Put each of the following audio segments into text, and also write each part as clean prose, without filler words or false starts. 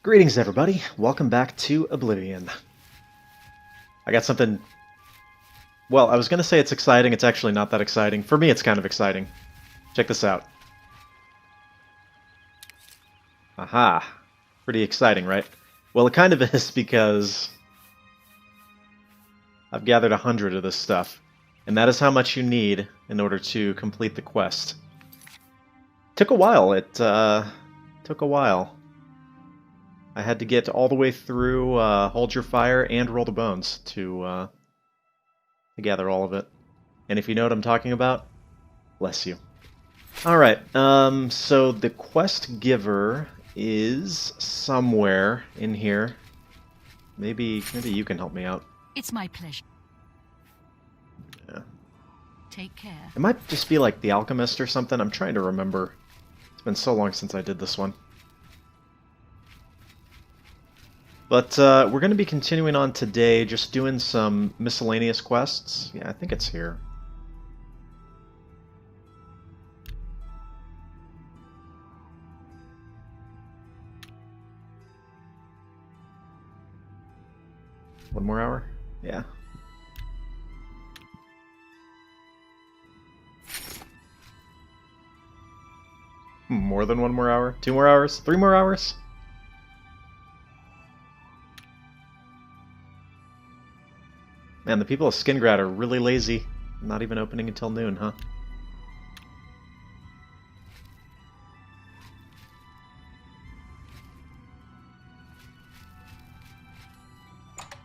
Greetings, everybody. Welcome back to Oblivion. I got something... Well, I was going to say it's exciting. It's actually not that exciting. For me, it's kind of exciting. Check this out. Aha. Pretty exciting, right? Well, it kind of is because I've gathered 100 of this stuff. And that is how much you need in order to complete the quest. Took a while. It took a while. I had to get all the way through Hold Your Fire and Roll the Bones to gather all of it. And if you know what I'm talking about, bless you. Alright, so the quest giver is somewhere in here. Maybe you can help me out. It's my pleasure. Yeah. Take care. It might just be like the Alchemist or something. I'm trying to remember. It's been so long since I did this one. But we're going to be continuing on today, just doing some miscellaneous quests. Yeah, I think it's here. One more hour? Yeah. More than one more hour? 2 more hours? 3 more hours? Man, the people of Skingrad are really lazy. Not even opening until noon, huh?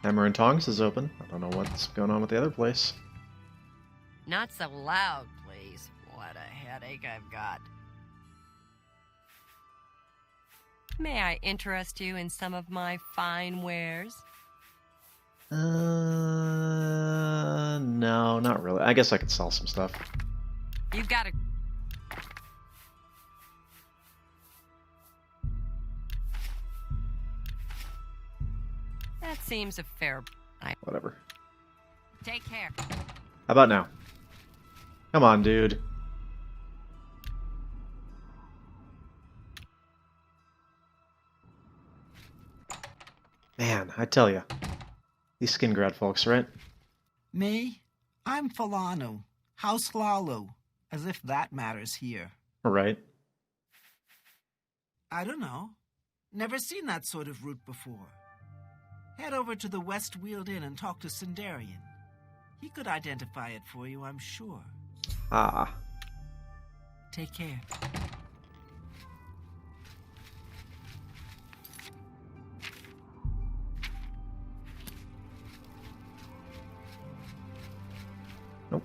Hammer and Tongs is open. I don't know what's going on with the other place. Not so loud, please. What a headache I've got. May I interest you in some of my fine wares? No, not really. I guess I could sell some stuff. You've got a... That seems a fair... Whatever. Take care. How about now? Come on, dude. Man, I tell you. These Skingrad folks, right? Me? I'm Falanu. House Lalu. As if that matters here. Right. I don't know. Never seen that sort of route before. Head over to the West Weald Inn and talk to Sindarian. He could identify it for you, I'm sure. Ah. Take care. Nope.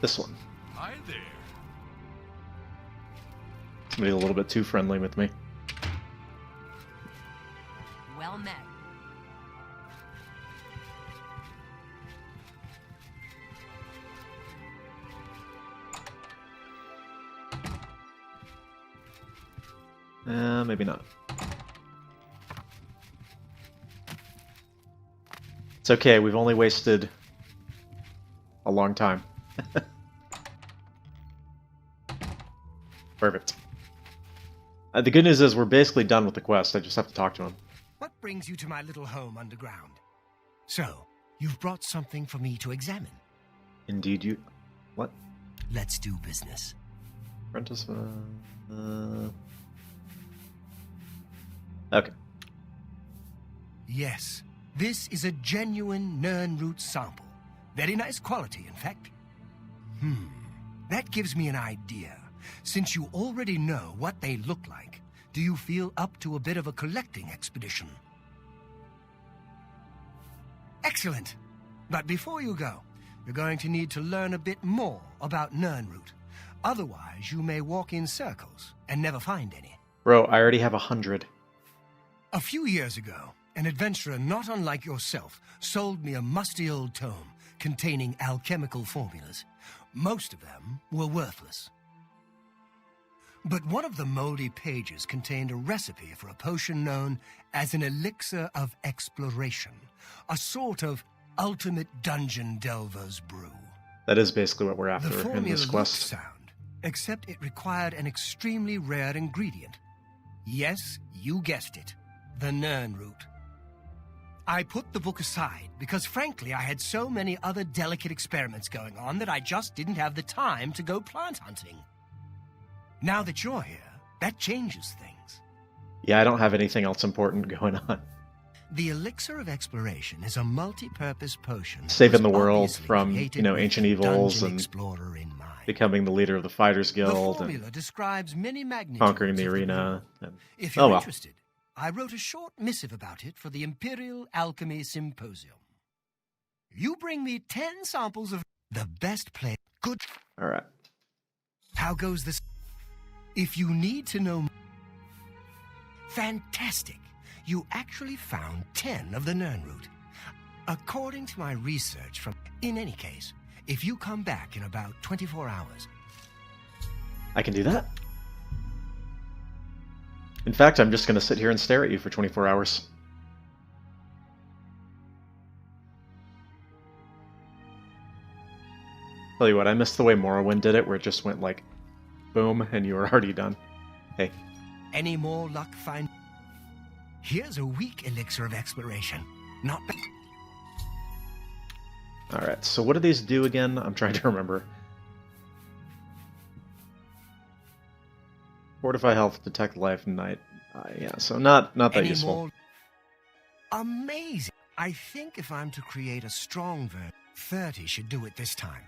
This one. Hi there. Somebody a little bit too friendly with me. Well met. Maybe not. It's okay, we've only wasted a long time. Perfect. The good news is we're basically done with the quest. I just have to talk to him. What brings you to my little home underground? So, you've brought something for me to examine. Indeed you... What? Let's do business. Apprentice... Okay. Yes, this is a genuine Nirnroot sample. Very nice quality, in fact. That gives me an idea. Since you already know what they look like, do you feel up to a bit of a collecting expedition? Excellent. But before you go, you're going to need to learn a bit more about Nirnroot. Otherwise, you may walk in circles and never find any. Bro, I already have 100. A few years ago, an adventurer not unlike yourself sold me a musty old tome containing alchemical formulas. Most of them were worthless. But one of the moldy pages contained a recipe for a potion known as an Elixir of Exploration, a sort of ultimate dungeon delver's brew. That is basically what we're The after in formula this looked quest. sound, except it required an extremely rare ingredient. Yes, you guessed it. The Nern route. I put the book aside because, frankly, I had so many other delicate experiments going on that I just didn't have the time to go plant hunting. Now that you're here, that changes things. Yeah, I don't have anything else important going on. The Elixir of Exploration is a multi-purpose potion. Saving the that was world obviously from, created you know, with ancient the evils dungeon and explorer in mind. becoming the leader of the Fighters The Guild formula and describes many magnitudes conquering the of arena. world. And... If you're Oh, well. interested, I wrote a short missive about it for the Imperial Alchemy Symposium. You bring me 10 samples of the best play. Good. All right. How goes this? If you need to know... Fantastic. You actually found 10 of the Nern route. According to my research from... In any case, if you come back in about 24 hours... I can do that. In fact, I'm just going to sit here and stare at you for 24 hours. Tell you what, I missed the way Morrowind did it, where it just went like, boom, and you were already done. Hey. Any more luck find... Here's a weak Elixir of Exploration. Not bad. Alright, so what do these do again? I'm trying to remember. Fortify health, detect life, night. Yeah, so not that Any useful. more... Amazing. I think if I'm to create a strong version, 30 should do it this time.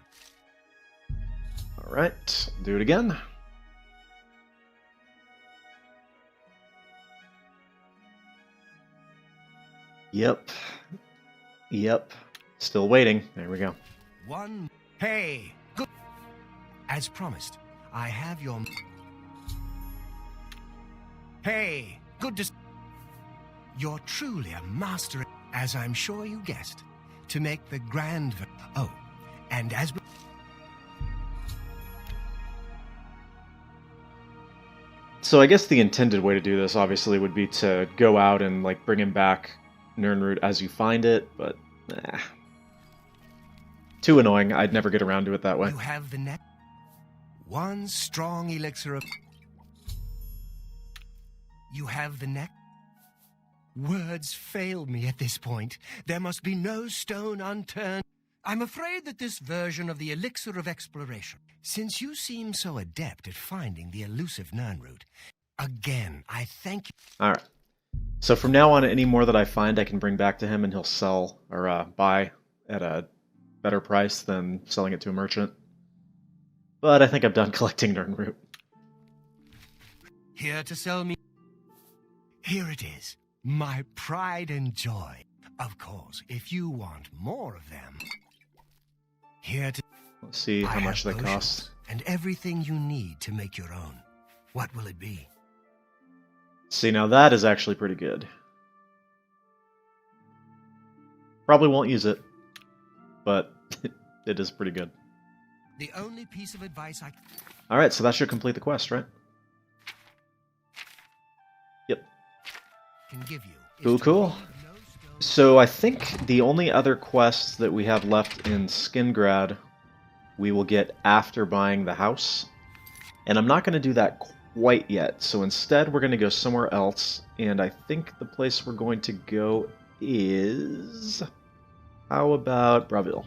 Alright, do it again. Yep. Still waiting. There we go. One. Hey, good. As promised, I have your... Hey, good to... You're truly a master, as I'm sure you guessed, to make the grand... Oh, and as... So I guess the intended way to do this, obviously, would be to go out and, like, bring him back Nirnroot as you find it, but... Too annoying. I'd never get around to it that way. You have the net. One strong elixir of... You have the neck. Words fail me at this point. There must be no stone unturned. I'm afraid that this version of the Elixir of Exploration, since you seem so adept at finding the elusive Nirnroot, again, I thank you. Alright. So from now on, any more that I find, I can bring back to him and he'll sell, or buy at a better price than selling it to a merchant. But I think I'm done collecting Nirnroot. Here to sell me. Here it is. My pride and joy. Of course, if you want more of them. Here to... Let's see how much they cost. And everything you need to make your own. What will it be? See, now that is actually pretty good. Probably won't use it, but it is pretty good. The only piece of advice I Alright, so that should complete the quest, right? Yep. can give you. Cool, cool. So I think the only other quests that we have left in Skingrad we will get after buying the house. And I'm not going to do that quite yet, so instead we're going to go somewhere else, and I think the place we're going to go is... How about Bravil?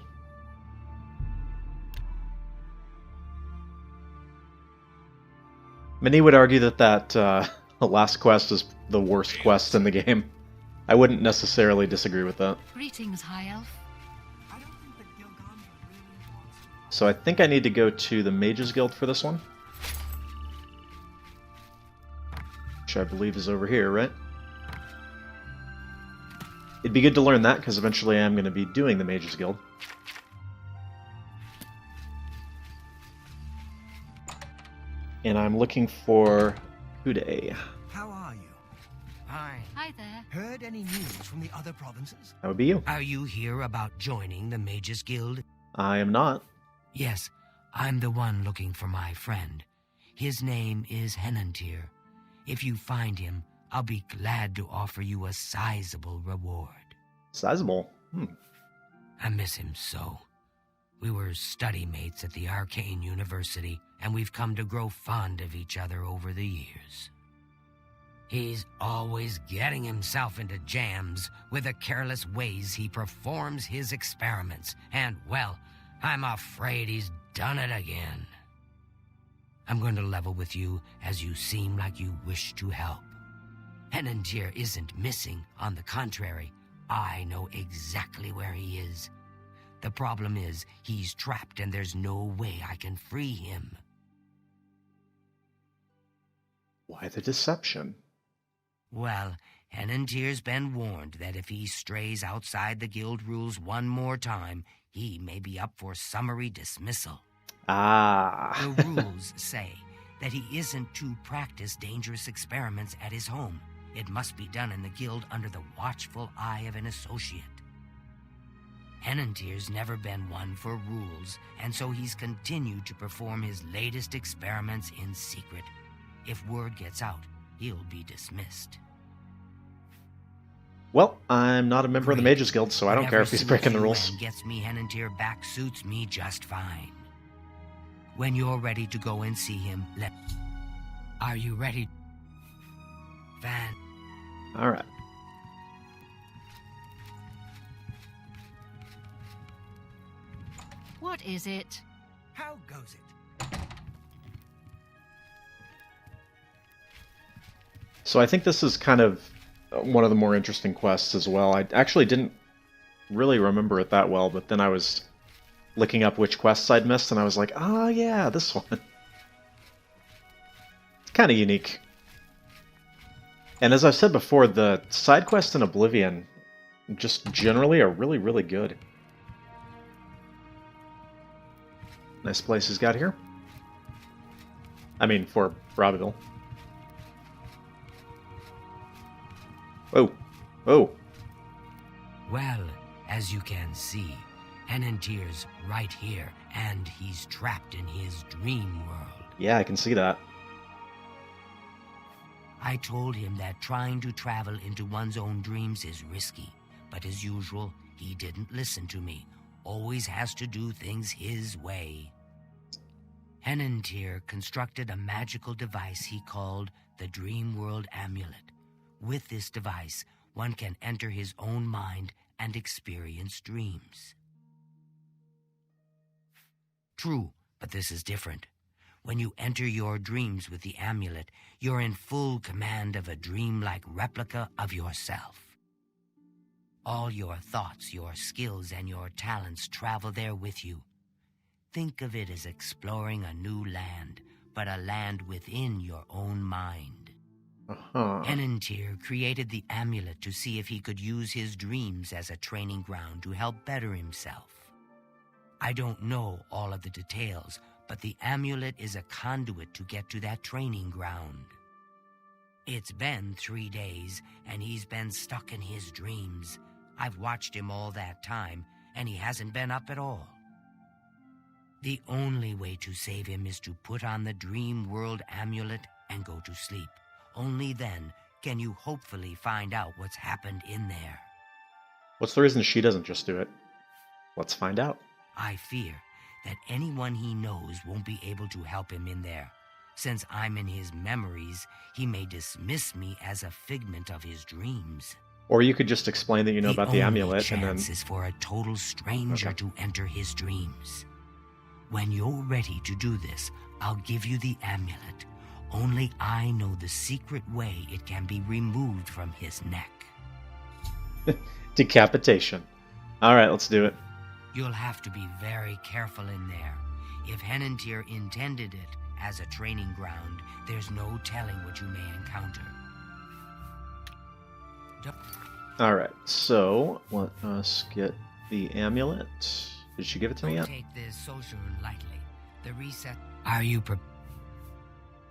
Many would argue that last quest is the worst quest in the game. I wouldn't necessarily disagree with that. Greetings, High Elf. I don't think that Gilgandra really wants it. So I think I need to go to the Mages Guild for this one. Which I believe is over here, right? It'd be good to learn that, because eventually I'm going to be doing the Mages Guild. And I'm looking for Kude. How are you? Hi. Hi there. Heard any news from the other provinces? That would be you. Are you here about joining the Mages Guild? I am not. Yes, I'm the one looking for my friend. His name is Henantier. If you find him, I'll be glad to offer you a sizable reward. Sizable. I miss him so. We were study mates at the Arcane University, and we've come to grow fond of each other over the years. He's always getting himself into jams with the careless ways he performs his experiments. And, well, I'm afraid he's done it again. I'm going to level with you as you seem like you wish to help. Henantier isn't missing. On the contrary, I know exactly where he is. The problem is he's trapped and there's no way I can free him. Why the deception? Well, Henantier's been warned that if he strays outside the guild rules one more time, he may be up for summary dismissal. Ah. The rules say that he isn't to practice dangerous experiments at his home. It must be done in the guild under the watchful eye of an associate. Henantier's never been one for rules, and so he's continued to perform his latest experiments in secret. If word gets out, he'll be dismissed. Well, I'm not a member of the Great. Mages Guild, so I don't care if he's breaking the rules. Whatever gets me Henantier back suits me just fine. When you're ready to go and see him, Are you ready? Van. All right. What is it? How goes it? So I think this is kind of one of the more interesting quests as well. I actually didn't really remember it that well, but then I was looking up which quests I'd missed, and I was like, oh yeah, this one. It's kind of unique. And as I've said before, the side quests in Oblivion just generally are really, really good. Nice place he's got here. I mean, for Robbeville. Oh. Oh. Well, as you can see, Henantier's right here, and he's trapped in his dream world. Yeah, I can see that. I told him that trying to travel into one's own dreams is risky, but as usual, he didn't listen to me. Always has to do things his way. Henantier constructed a magical device he called the Dreamworld Amulet. With this device, one can enter his own mind and experience dreams. True, but this is different. When you enter your dreams with the amulet, you're in full command of a dreamlike replica of yourself. All your thoughts, your skills, and your talents travel there with you. Think of it as exploring a new land, but a land within your own mind. Henantier created the amulet to see if he could use his dreams as a training ground to help better himself. I don't know all of the details, but the amulet is a conduit to get to that training ground. It's been 3 days, and he's been stuck in his dreams. I've watched him all that time, and he hasn't been up at all. The only way to save him is to put on the Dreamworld Amulet and go to sleep. Only then can you hopefully find out what's happened in there. What's the reason she doesn't just do it? Let's find out. I fear that anyone he knows won't be able to help him in there. Since I'm in his memories, he may dismiss me as a figment of his dreams. Or you could just explain that you know about the amulet and then... The only chance is for a total stranger to enter his dreams. When you're ready to do this, I'll give you the amulet. Only I know the secret way it can be removed from his neck. Decapitation. Alright, let's do it. You'll have to be very careful in there. If Henantier intended it as a training ground, there's no telling what you may encounter. Alright, so let us get the amulet. Did she give it to me yet? Don't take this social lightly. The reset... Are you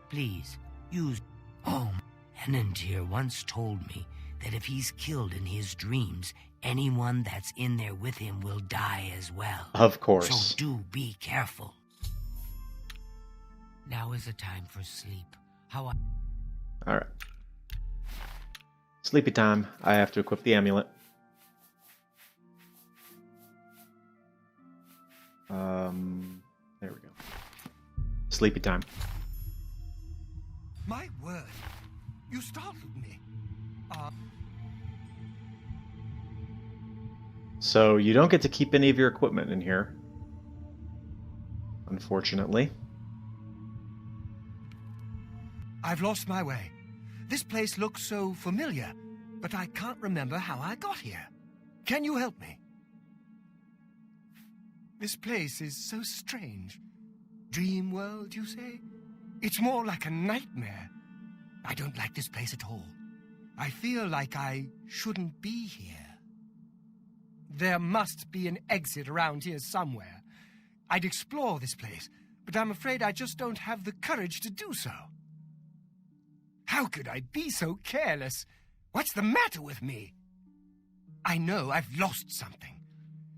Please, use... Oh, Henantier once told me that if he's killed in his dreams, anyone that's in there with him will die as well. Of course. So do be careful. Now is the time for sleep. Alright. Sleepy time. I have to equip the amulet. There we go. Sleepy time. My word. You startled me. So you don't get to keep any of your equipment in here, unfortunately. I've lost my way. This place looks so familiar, but I can't remember how I got here. Can you help me? This place is so strange. Dreamworld, you say? It's more like a nightmare. I don't like this place at all. I feel like I shouldn't be here. There must be an exit around here somewhere. I'd explore this place, but I'm afraid I just don't have the courage to do so. How could I be so careless? What's the matter with me? I know I've lost something.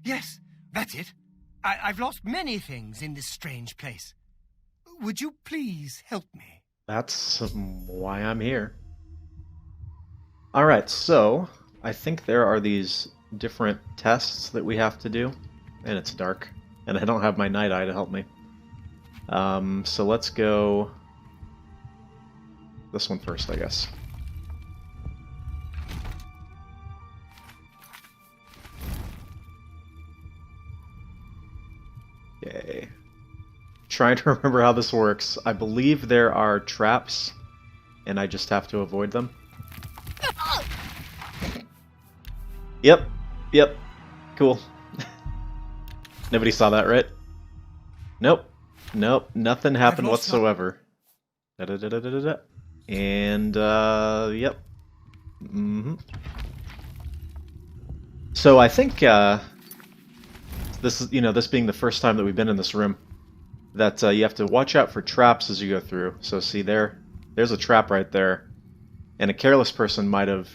Yes, that's it. I've lost many things in this strange place. Would you please help me? That's why I'm here. Alright, so I think there are these different tests that we have to do, and it's dark, and I don't have my night eye to help me. So let's go this one first, I guess. Okay. Trying to remember how this works. I believe there are traps, and I just have to avoid them. Yep. Cool. Nobody saw that, right? Nope. Nothing happened whatsoever. Da-da-da-da-da-da. And, yep. So I think, this is, this being the first time that we've been in this room, that you have to watch out for traps as you go through. So see there's a trap right there, and a careless person might have,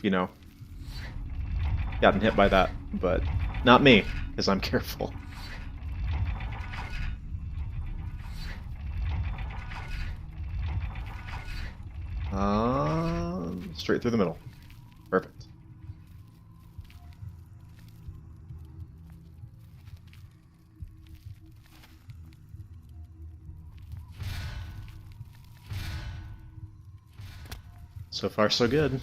gotten hit by that, but not me, because I'm careful. Straight through the middle. Perfect. So far, so good.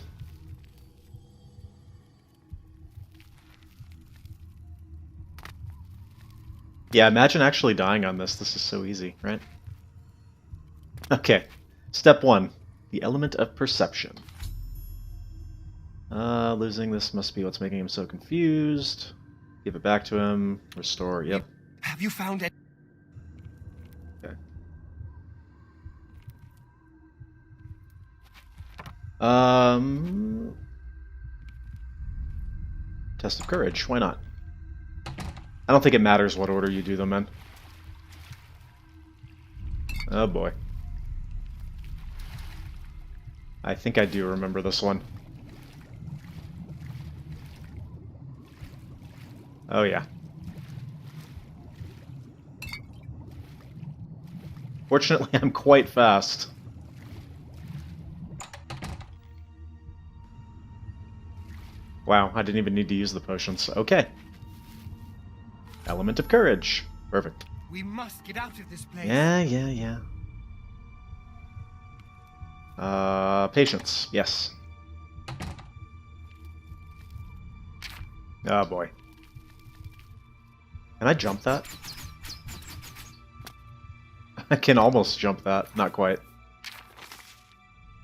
Yeah, imagine actually dying on this. This is so easy, right? Okay. Step 1. The element of perception. Losing this must be what's making him so confused. Give it back to him. Restore. Yep. Have you found it? Okay. Test of courage. Why not? I don't think it matters what order you do them in. Oh boy. I think I do remember this one. Oh yeah. Fortunately, I'm quite fast. Wow, I didn't even need to use the potions. Okay. Element of courage. Perfect. We must get out of this place. Yeah. Patience. Yes. Oh boy. Can I jump that? I can almost jump that. Not quite.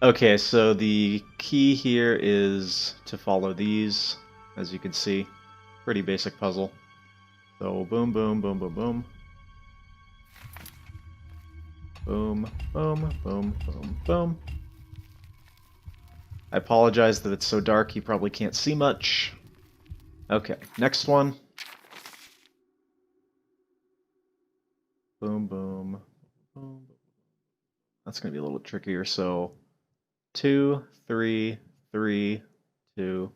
Okay, so the key here is to follow these, as you can see. Pretty basic puzzle. So boom, boom, boom, boom, boom. Boom, boom, boom, boom, boom. I apologize that it's so dark you probably can't see much. Okay, next one. Boom, boom, boom. That's going to be a little trickier, so 2, 3, 3, 2.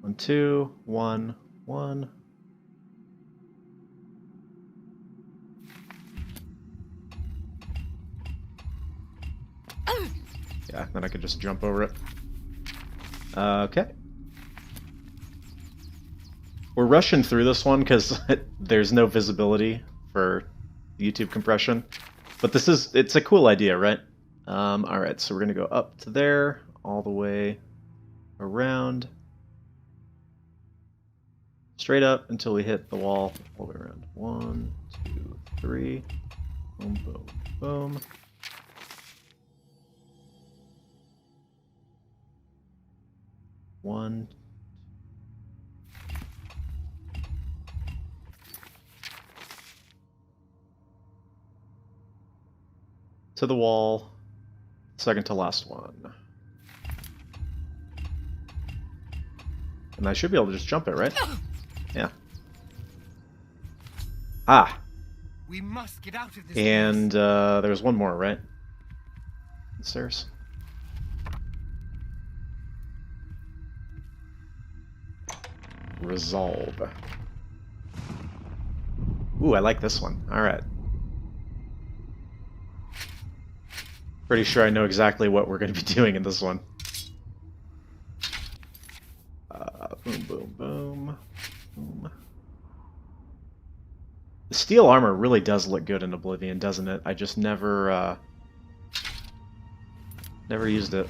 One, 2, 1, 1. Yeah, then I could just jump over it. Okay. We're rushing through this one because there's no visibility for YouTube compression. But it's a cool idea, right? Alright, so we're going to go up to there, all the way around. Straight up until we hit the wall, all the way around. 1, 2, 3. Boom, boom, boom. One. To the wall. Second to last one. And I should be able to just jump it, right? Yeah. Ah! We must get out of this. And there's one more, right? Stairs. Resolve. Ooh, I like this one. Alright. Pretty sure I know exactly what we're going to be doing in this one. Boom, boom, boom. Boom. The steel armor really does look good in Oblivion, doesn't it? I just never used it.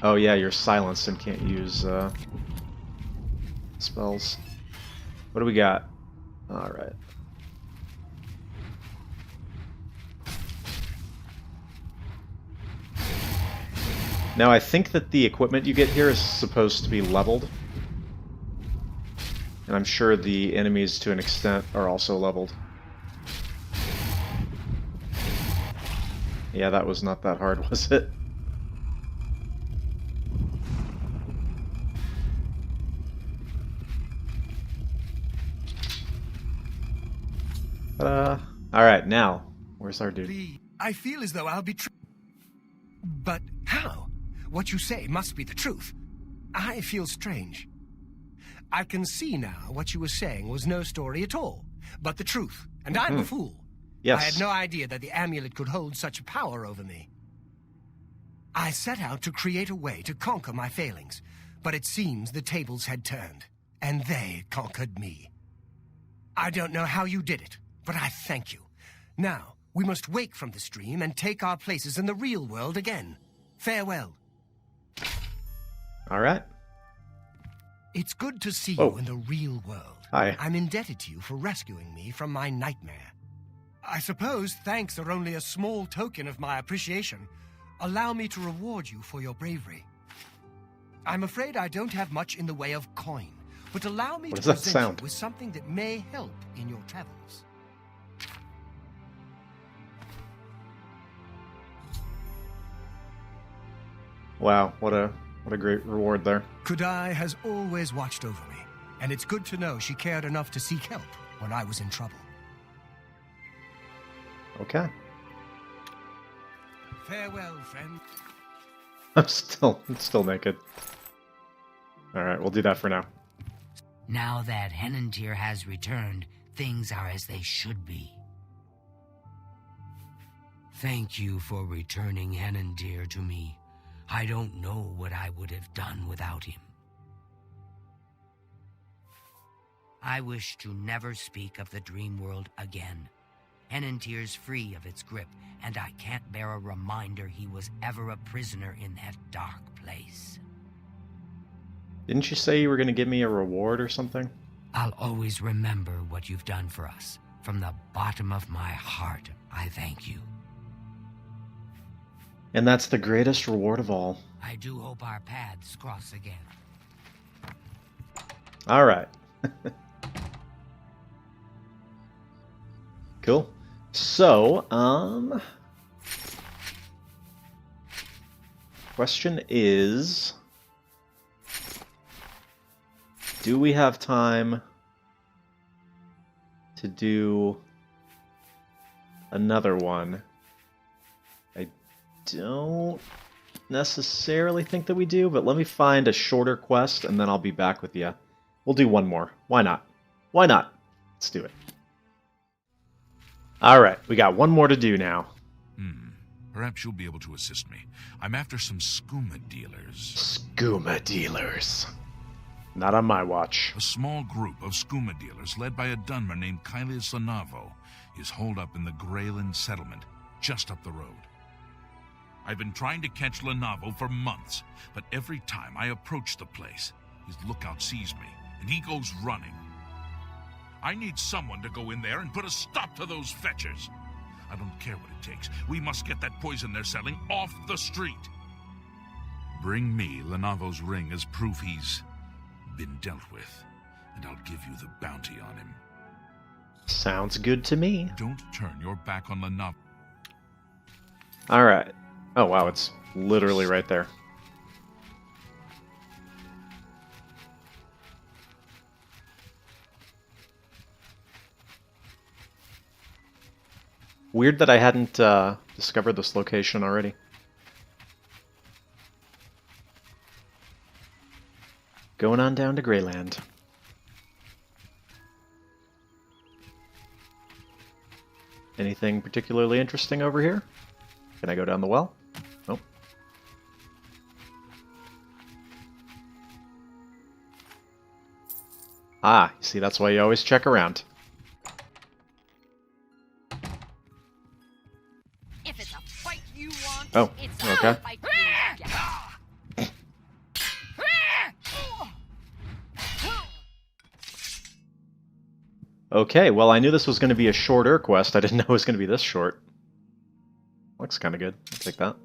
Oh yeah, you're silenced and can't use spells. What do we got? Alright. Now I think that the equipment you get here is supposed to be leveled. And I'm sure the enemies, to an extent, are also leveled. Yeah, that was not that hard, was it? Alright, now, where's our dude? I feel as though I'll be But how? What you say must be the truth. I feel strange. I can see now what you were saying was no story at all, but the truth. And I'm a fool. Yes. I had no idea that the amulet could hold such power over me. I set out to create a way to conquer my failings, but it seems the tables had turned, and they conquered me. I don't know how you did it, but I thank you. Now, we must wake from this dream and take our places in the real world again. Farewell. Alright. It's good to see Oh. you in the real world. Hi. I'm indebted to you for rescuing me from my nightmare. I suppose thanks are only a small token of my appreciation. Allow me to reward you for your bravery. I'm afraid I don't have much in the way of coin, but allow me What to does that present sound? you with something that may help in your travels. Wow, what a great reward there. Kudai has always watched over me, and it's good to know she cared enough to seek help when I was in trouble. Okay. Farewell, friend. I'm still naked. Alright, we'll do that for now. Now that Henantier has returned, things are as they should be. Thank you for returning Henantier to me. I don't know what I would have done without him. I wish to never speak of the Dreamworld again. Henantier's free of its grip, and I can't bear a reminder he was ever a prisoner in that dark place. Didn't you say you were going to give me a reward or something? I'll always remember what you've done for us. From the bottom of my heart, I thank you. And that's the greatest reward of all. I do hope our paths cross again. Alright. Cool. So, question is, do we have time to do another one? I don't necessarily think that we do, but let me find a shorter quest and then I'll be back with you. We'll do one more. Why not? Why not? Let's do it. Alright, we got one more to do now. Perhaps you'll be able to assist me. I'm after some skooma dealers. Skooma dealers. Not on my watch. A small group of skooma dealers led by a Dunmer named Kylius Lanavo is holed up in the Greyland settlement, just up the road. I've been trying to catch Lanavo for months, but every time I approach the place, his lookout sees me, and he goes running. I need someone to go in there and put a stop to those fetchers. I don't care what it takes. We must get that poison they're selling off the street. Bring me Lanavo's ring as proof he's been dealt with, and I'll give you the bounty on him. Sounds good to me. Don't turn your back on Lanavo. Alright. Oh wow, it's literally right there. Weird that I hadn't discovered this location already. Going on down to Greyland. Anything particularly interesting over here? Can I go down the well? Nope. Ah, you see, that's why you always check around. If it's a fight you want, Oh, it's a okay. fight you get. Okay, well, I knew this was going to be a shorter quest. I didn't know it was going to be this short. Looks kind of good. I'll take that.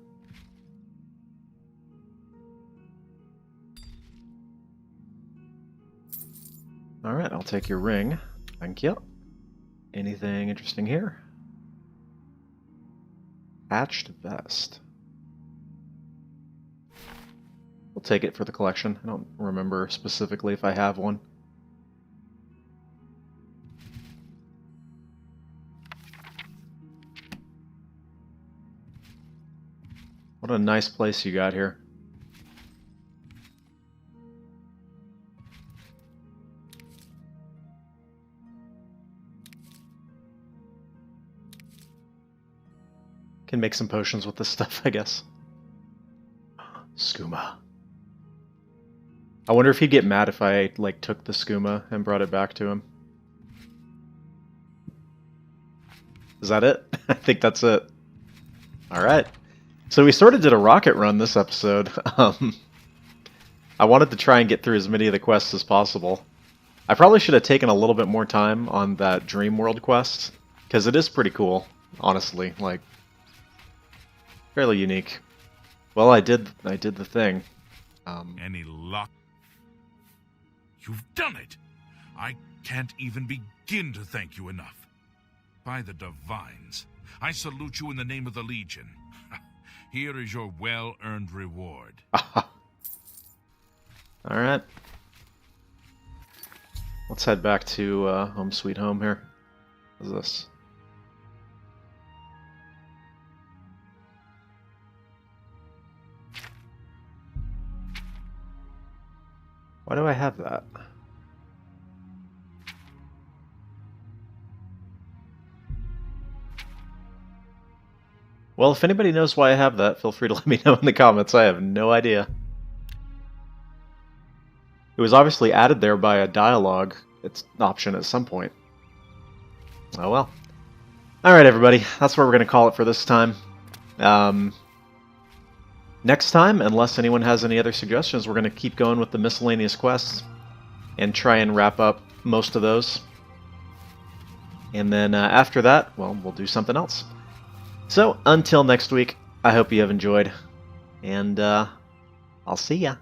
Alright, I'll take your ring. Thank you. Anything interesting here? Hatched vest. We'll take it for the collection. I don't remember specifically if I have one. What a nice place you got here. Can make some potions with this stuff, I guess. Skooma. I wonder if he'd get mad if I, like, took the skooma and brought it back to him. Is that it? I think that's it. Alright. So we sort of did a rocket run this episode. I wanted to try and get through as many of the quests as possible. I probably should have taken a little bit more time on that Dreamworld quest, because it is pretty cool, honestly. Like, fairly unique. Well, I did the thing. Any luck? You've done it! I can't even begin to thank you enough. By the divines, I salute you in the name of the Legion. Here is your well-earned reward. Alright. Let's head back to Home Sweet Home here. What is this? Why do I have that? Well, if anybody knows why I have that, feel free to let me know in the comments. I have no idea. It was obviously added there by a dialogue option at some point. Oh well. Alright everybody, that's where we're going to call it for this time. Next time, unless anyone has any other suggestions, we're going to keep going with the miscellaneous quests and try and wrap up most of those. And then after that, well, we'll do something else. So, until next week, I hope you have enjoyed, and I'll see ya.